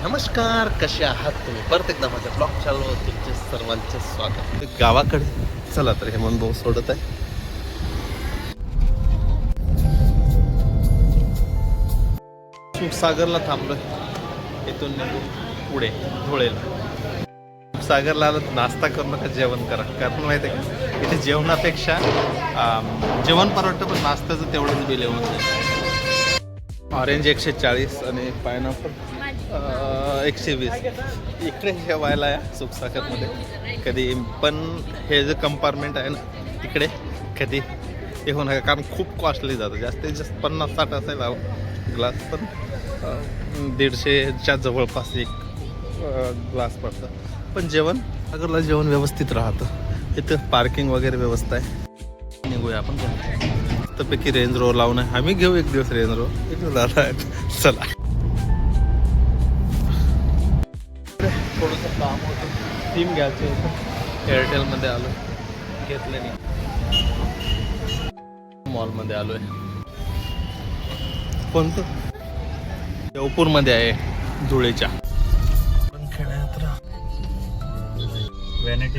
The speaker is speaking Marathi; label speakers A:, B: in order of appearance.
A: नमस्कार, कसे आहात तुम्ही? परत एकदा माझ्या ब्लॉग चालू तुमचे सर्वांचे स्वागत. गावाकडे चला तर हेमंत भाऊ सोडत आहे. सागरला थांबलोय. इथून निघू पुढे धुळेला. सागरला आलं तर नाश्ता करू नका, जेवण करा. कारण माहिती आहे का, इथे जेवणापेक्षा जेवण परवडतं, पण नाश्त्याचं तेवढंच बिल येऊन जाईल. ऑरेंज 140 आणि पायनॅपल 120. इकडे जेवायला या सुखसागरमध्ये कधी पण हे जे कंपार्टमेंट आहे ना तिकडे कधी येऊ नका, कारण खूप कॉस्टली जातं. जास्तीत जास्त 50-60 असेल ग्लास, पण 150च्या जवळपास एक ग्लास पडतं. पण जेवण सागरला जेवण व्यवस्थित राहतं. इथं पार्किंग वगैरे व्यवस्था आहे. निघूया आपण मस्तपैकी रेंज रोवर लावून आहे. आम्ही घेऊ एक दिवस रेंज रोवर. इथं झाला आहे. चला, थोडंसं काम होतं, सिम घ्यायचं होतं. एअरटेलमध्ये आलो, घेतलं नाही. मॉलमध्ये आलो आहे. कोणतं? देवपूरमध्ये आहे, धुळेच्या. व्हॅनिटी